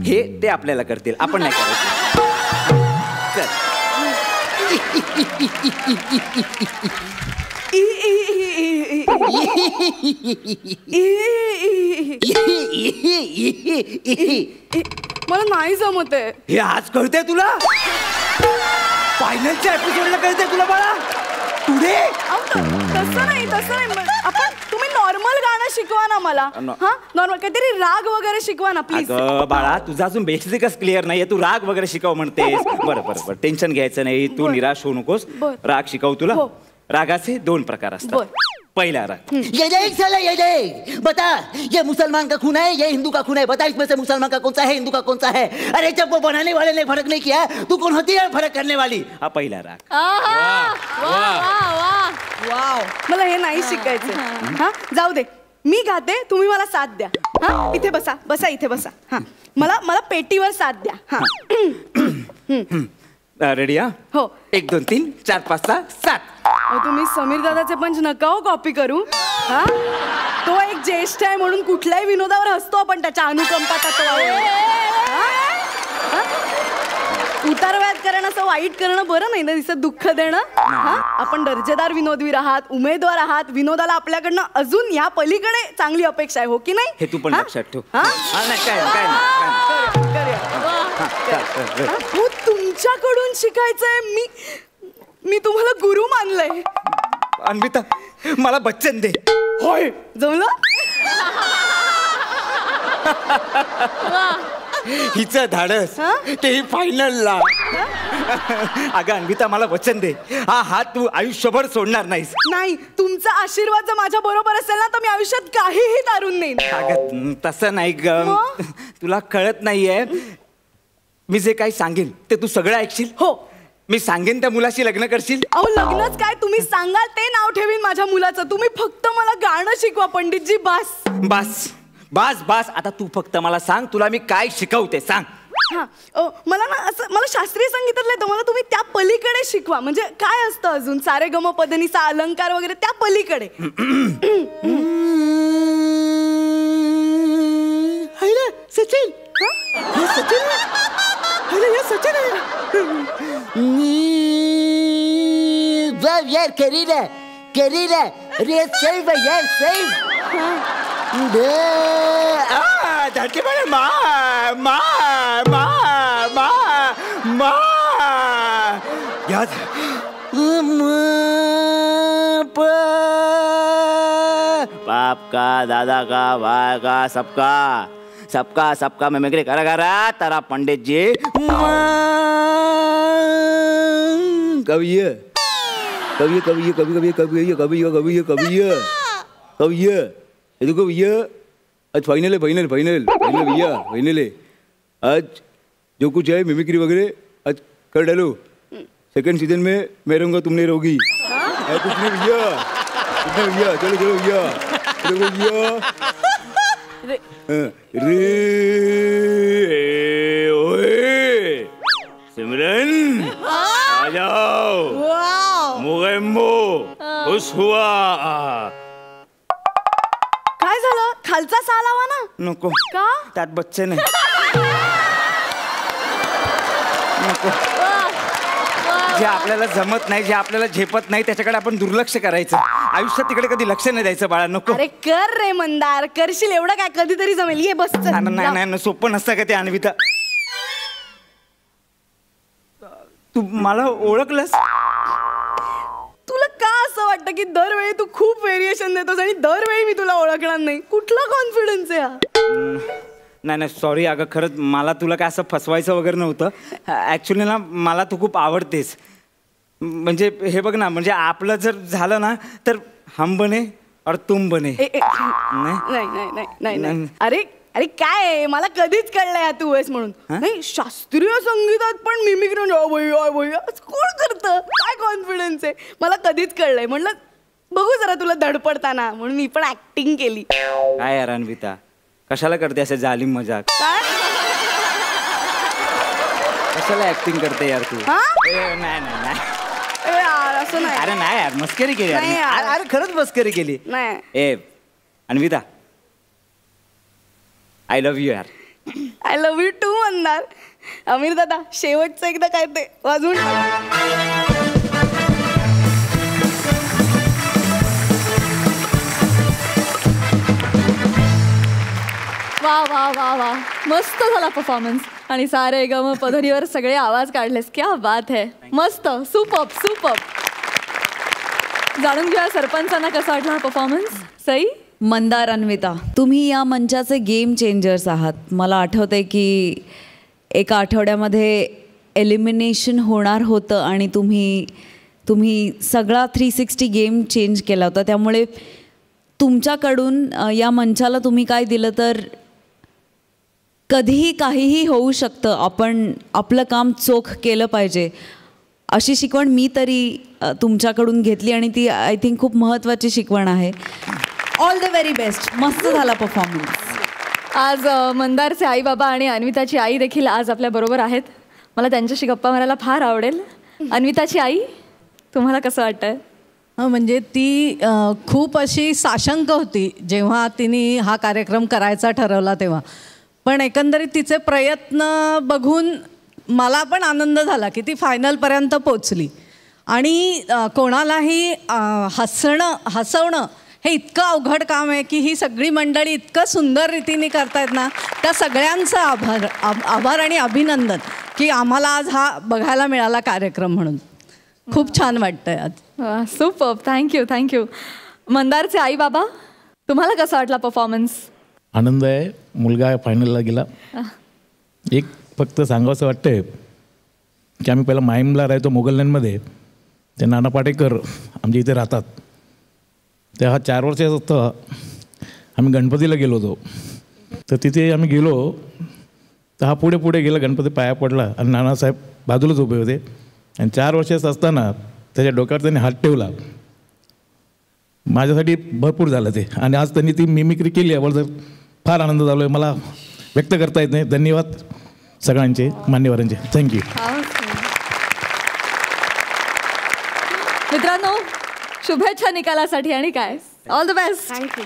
हे ते आपल्याला करतील, आपण नाही करायचं. मला नाही जमत आहे हे. आज कळतंय तुला? फायनलच्या एपिसोडला कळतंय तुला बाळा? पुढे तसं नाही. आपण तुम्ही नॉर्मल गाणं शिकवा ना मला. नॉर्मल काहीतरी राग वगैरे शिकवा ना प्लीज. अगं बाळा, तुझा अजून बेसिकच क्लिअर नाहीये, तू राग वगैरे शिकव म्हणतेस. बरं बरं बरं, टेन्शन घ्यायचं नाही, तू निराश होऊ नकोस. राग शिकव तुला. रागाचे 2 प्रकार असतात, पहिला राग. ये देख साला ये देख, बता ये मुसलमान का खून है ये हिंदू का खून है, बता इसमें से मुसलमान का कौन सा है हिंदू का कौन सा है. अरे जब वो बनाने वाले ने फर्क नहीं किया तू कौन होती है फर्क करने वाली. हा पहिला राग. मला हे नाही शिकायचं. हा जाऊ दे, मी गाते तुम्ही मला साथ द्या. हा इथे बसा बसा इथे बसा. हा मला मला पेटीवर साथ द्या. हा रेडी. हा हो. 1 2 3 4 5 6 7. तुम्ही समीर दादाचे पंच नका हो कॉपी करू. हा तो एक ज्येष्ठ आहे म्हणून कुठल्याही विनोदावर हसतो आपण त्याच्या अनुकंपा तत्वावर. उतारवयात करणं असं वाईट करणं बरं नाही ना, दिसत दुःख देणं. हा आपण दर्जेदार विनोदवीर आहात, उमेदवार आहात, विनोदाला आपल्याकडनं अजून या पलीकडे चांगली अपेक्षा आहे, हो की नाही? हे तू पण लक्षात ठेव. हो तुमच्याकडून शिकायचंय. मी तुम्हाला गुरु मानलंय. अन्विता मला बच्चन दे. होय जमलं. हिचं धाडस तेही फायनलला. अगं अन्विता मला वचन दे, हा हात तू आयुष्यभर सोडणार नाहीस. नाही, तुमचा आशीर्वाद जर माझ्या बरोबर असेल ना तर मी आयुष्यात काहीही तारून नाही. अगं तसं नाही ग, तुला कळत नाहीये. मी जे काही सांगेन ते तू सगळं ऐकशील. हो. मी सांगेन त्या मुलाशी लग्न करशील. अहो लग्नच काय, तुम्ही सांगाल ते नाव ठेवीन माझ्या मुलाचं. तुम्ही फक्त मला गाणं शिकवा पंडितजी. बस बस बस बस. आता तू फक्त मला सांग तुला मी काय शिकवते सांग. हा मला ना असं मला शास्त्रीय संगीतातलं येतं, मला तुम्ही त्या पलीकडे शिकवा. म्हणजे काय असतं अजून सारे गम पदनीचा अलंकार वगैरे त्या पलीकडे. सचिन सचिन सचिन यार querida रे सेव यार सेव. धडके बरे मा मा मा मा मा याद बाप का दादा का भाई का सबका सबका सबका मैं मिमिक्री करा करा तारा पंडित जी. कवि कवि कवि कवि कवि कवि कवि कवि कवि देखो भैया आज फाइनल है फाइनल फाइनल फाइनल भैया फाइनल है. आज जो कुछ है मिमिक्री वगैरह आज कर डालो. सेकंड सीजन में मैं रहूँगा तुम नहीं रहोगी. कुछ नहीं भैया भैया चलो चलो भैया चलो भैया. रे ओए सिमरन आ जाओ. मोगेम्बो खुश हुआ. काय झालं? खालचा साल हवा ना. नको का? त्यात बच्चे नाही. नको. जे आपल्याला जमत नाही, जे आपल्याला झेपत नाही त्याच्याकडे आपण दुर्लक्ष करायचं. आयुष्यात तिकडे कधी लक्ष नाही द्यायचं बाळा. नको. अरे कर रे मंदार, करशील एवढं काय, कधीतरी जमेल. ये बस. नाही नाही सोपं नसतं का ते अन्विता. तू मला ओळखलंस. तुला का असं वाटतं की दरवेळी तू खूप व्हेरिएशन देतोस आणि दरवेळी मी तुला ओळखणार नाही? कुठला कॉन्फिडन्स आहे हा? नाही नाही सॉरी अगं, खरंच मला तुला काय असं फसवायचं वगैरे नव्हतं. ॲक्च्युली ना मला तू खूप आवडतेस. म्हणजे हे बघ ना, म्हणजे आपलं जर झालं ना तर हम बने और तुम बने. नाही नाही नाही नाही. अरे अरे काय मला कधीच कळलंय तू आहेस म्हणून. नाही शास्त्रीय संगीतात पण मिमिक्री कोण करतं? काय कॉन्फिडन्स आहे? मला कधीच कळलंय. म्हणलं बघू जरा तुला धडपडताना म्हणून मी पण ऍक्टिंग केली. काय यार अन्विता, कशाला करते असे जालिम मजाक? कशाला ऍक्टिंग करते यार तू? नाही नाही नाही असं नाही. अरे नाही यार, मस्करी केली यार. अरे खरंच मस्करी केली. नाही ए अन्विता, आय लव्ह यू यार. आय लव्ह यू टू म्हणणार. अमीर दादा शेवटचं एकदा काय ते वाजून. वा वा वा वा, मस्त झाला परफॉर्मन्स. आणि सारे गम पधरीवर सगळे आवाज काढलेस. क्या बात है, मस्त, सुपर्ब सुपर्ब. जाणून घ्या सरपंचांना कसा वाटला हा परफॉर्मन्स. सई. मंदार, अन्विता, तुम्ही या मंचाचे गेम चेंजर्स आहात. मला आठवतंय की एका आठवड्यामध्ये एलिमिनेशन होणार होतं आणि तुम्ही तुम्ही सगळा 360 गेम चेंज केला होता. त्यामुळे तुमच्याकडून या मंचाला तुम्ही काय दिलं तर कधीही काहीही होऊ शकतं, आपण आपलं काम चोख केलं पाहिजे अशी शिकवण मी तरी तुमच्याकडून घेतली आणि ती आय थिंक खूप महत्त्वाची शिकवण आहे. All the very best. मस्त झाला परफॉर्मन्स. आज मंदारचे आई बाबा आणि अन्विताची आई देखील आज आपल्याबरोबर आहेत. मला त्यांच्याशी गप्पा मारायला फार आवडेल. अन्विताची आई, तुम्हाला कसं वाटतंय? म्हणजे ती खूप अशी साशंक होती जेव्हा तिने हा कार्यक्रम करायचा ठरवला तेव्हा, पण एकंदरीत तिचे प्रयत्न बघून मला पण आनंद झाला की ती फायनलपर्यंत पोचली. आणि कोणालाही हसवणं हे इतकं अवघड काम आहे की ही सगळी मंडळी इतकं सुंदर रीतीने करतायत ना, त्या सगळ्यांचा आभार आणि अभिनंदन की आम्हाला आज हा बघायला मिळाला कार्यक्रम म्हणून. खूप छान वाटतंय आज. सुपर. थँक्यू. मंदारचे आई बाबा, तुम्हाला कसा वाटला परफॉर्मन्स? आनंद आहे. मुलगा फायनलला गेला. एक फक्त सांगावंसं वाटतंय की आम्ही पहिला माहीमला राहायचो मोगलनमध्ये. ते नाना पाटेकर आमच्या इथे राहतात. तेव्हा 4 वर्षाचा असतं आम्ही गणपतीला गेलो होतो. तर तिथे आम्ही गेलो तर हा पुढे गेला, गणपती पाया पडला आणि नानासाहेब बाजूलाच उभे होते. आणि 4 वर्षाचं असताना त्याच्या डोक्यावर त्यांनी हात ठेवला. माझ्यासाठी भरपूर झालं ते. आणि आज त्यांनी ती मिमिक्री केली आहे. जर फार आनंद झालो आहे. मला व्यक्त करता येत नाही. धन्यवाद सगळ्यांचे, मान्यवरांचे. थँक्यू. मित्रांनो, शुभेच्छा निकालासाठी आणि काय, ऑल द बेस्ट. थँक्यू.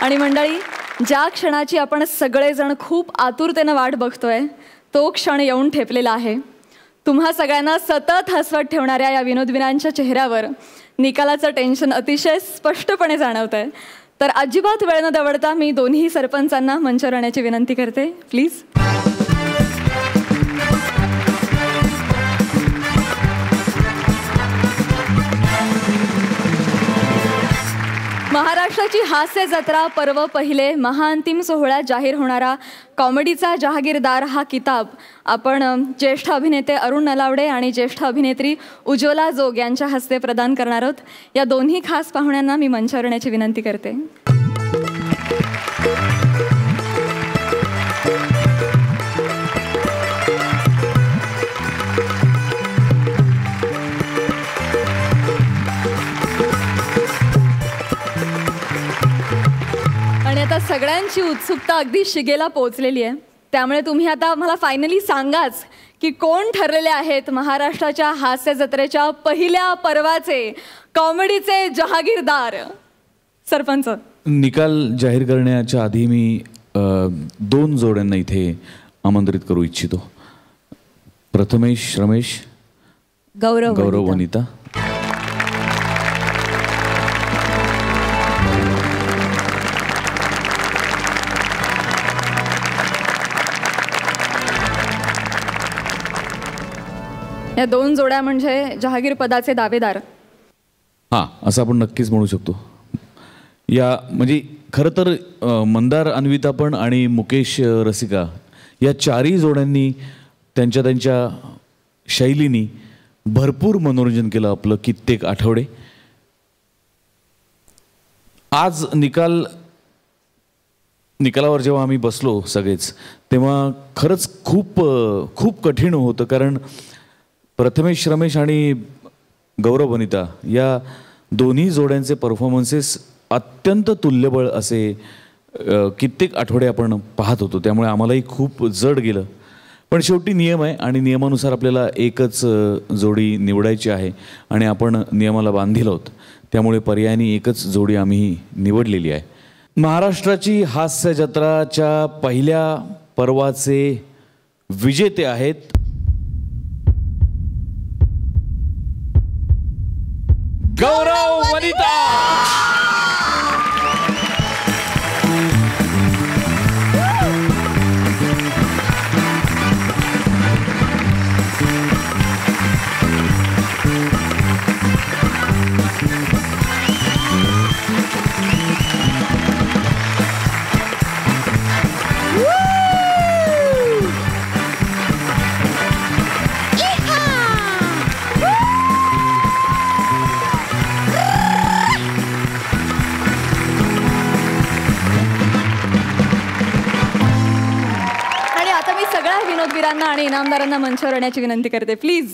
आणि मंडळी, ज्या क्षणाची आपण सगळेजण खूप आतुरतेनं वाट बघतोय तो क्षण येऊन ठेपलेला आहे. तुम्हा सगळ्यांना सतत हसवत ठेवणाऱ्या या विनोदविनांच्या चेहऱ्यावर निकालाचं टेन्शन अतिशय स्पष्टपणे जाणवत आहे. तर अजिबात वेळ न दवडता मी दोन्ही सरपंचांना मंचावर येण्याची विनंती करते, प्लीज. महाराष्ट्राची हास्य जत्रा पर्व पहिले महाअंतिम सोहळ्यात जाहीर होणारा कॉमेडीचा जहागीरदार हा किताब आपण ज्येष्ठ अभिनेते अरुण नलावडे आणि ज्येष्ठ अभिनेत्री उज्ज्वला जोग यांच्या हस्ते प्रदान करणार आहोत. या दोन्ही खास पाहुण्यांना मी मंचावर येण्याची विनंती करते. आणि आता सगळ्यांची उत्सुकता अगदी शिगेला पोहोचलेली आहे. त्यामुळे तुम्ही आता मला फायनली सांगाच की कोण ठरलेले आहेत महाराष्ट्राच्या हास्य जत्रेच्या पहिल्या पर्वाचे कॉमेडीचे जहागीरदार. सरपंच. निकाल जाहीर करण्याच्या आधी मी 2 जोड्यांना इथे आमंत्रित करू इच्छितो. प्रथमेश रमेश, गौरव वनिता. या 2 जोड्या म्हणजे जहागीर पदाचे दावेदार. हां, असं आपण नक्कीच म्हणू शकतो. या म्हणजे खरं तर मंदार, अन्विता पण आणि मुकेश रसिका या 4ही जोड्यांनी त्यांच्या शैलीनी भरपूर मनोरंजन केलं आपलं कित्येक आठवडे. आज निकालावर जेव्हा आम्ही बसलो सगळेच, तेव्हा खरंच खूप कठीण होतं. कारण प्रथमेश रमेश आणि गौरव वनिता या दोन्ही जोड्यांचे परफॉर्मन्सेस अत्यंत तुल्यबळ असे कित्येक आठवडे आपण पाहत होतो. त्यामुळे आम्हालाही खूप जड गेलं. पण शेवटी नियम आहे आणि नियमानुसार आपल्याला एकच जोडी निवडायची आहे आणि आपण नियमाला बांधील आहोत. त्यामुळे पर्यायाने एकच जोडी आम्ही निवडलेली आहे. महाराष्ट्राची हास्य जत्राच्या पहिल्या पर्वाचे विजेते आहेत गौरव वनिता. मान्यवीरांना आणि इनामदारांना मंचावर येण्याची विनंती करते प्लीज.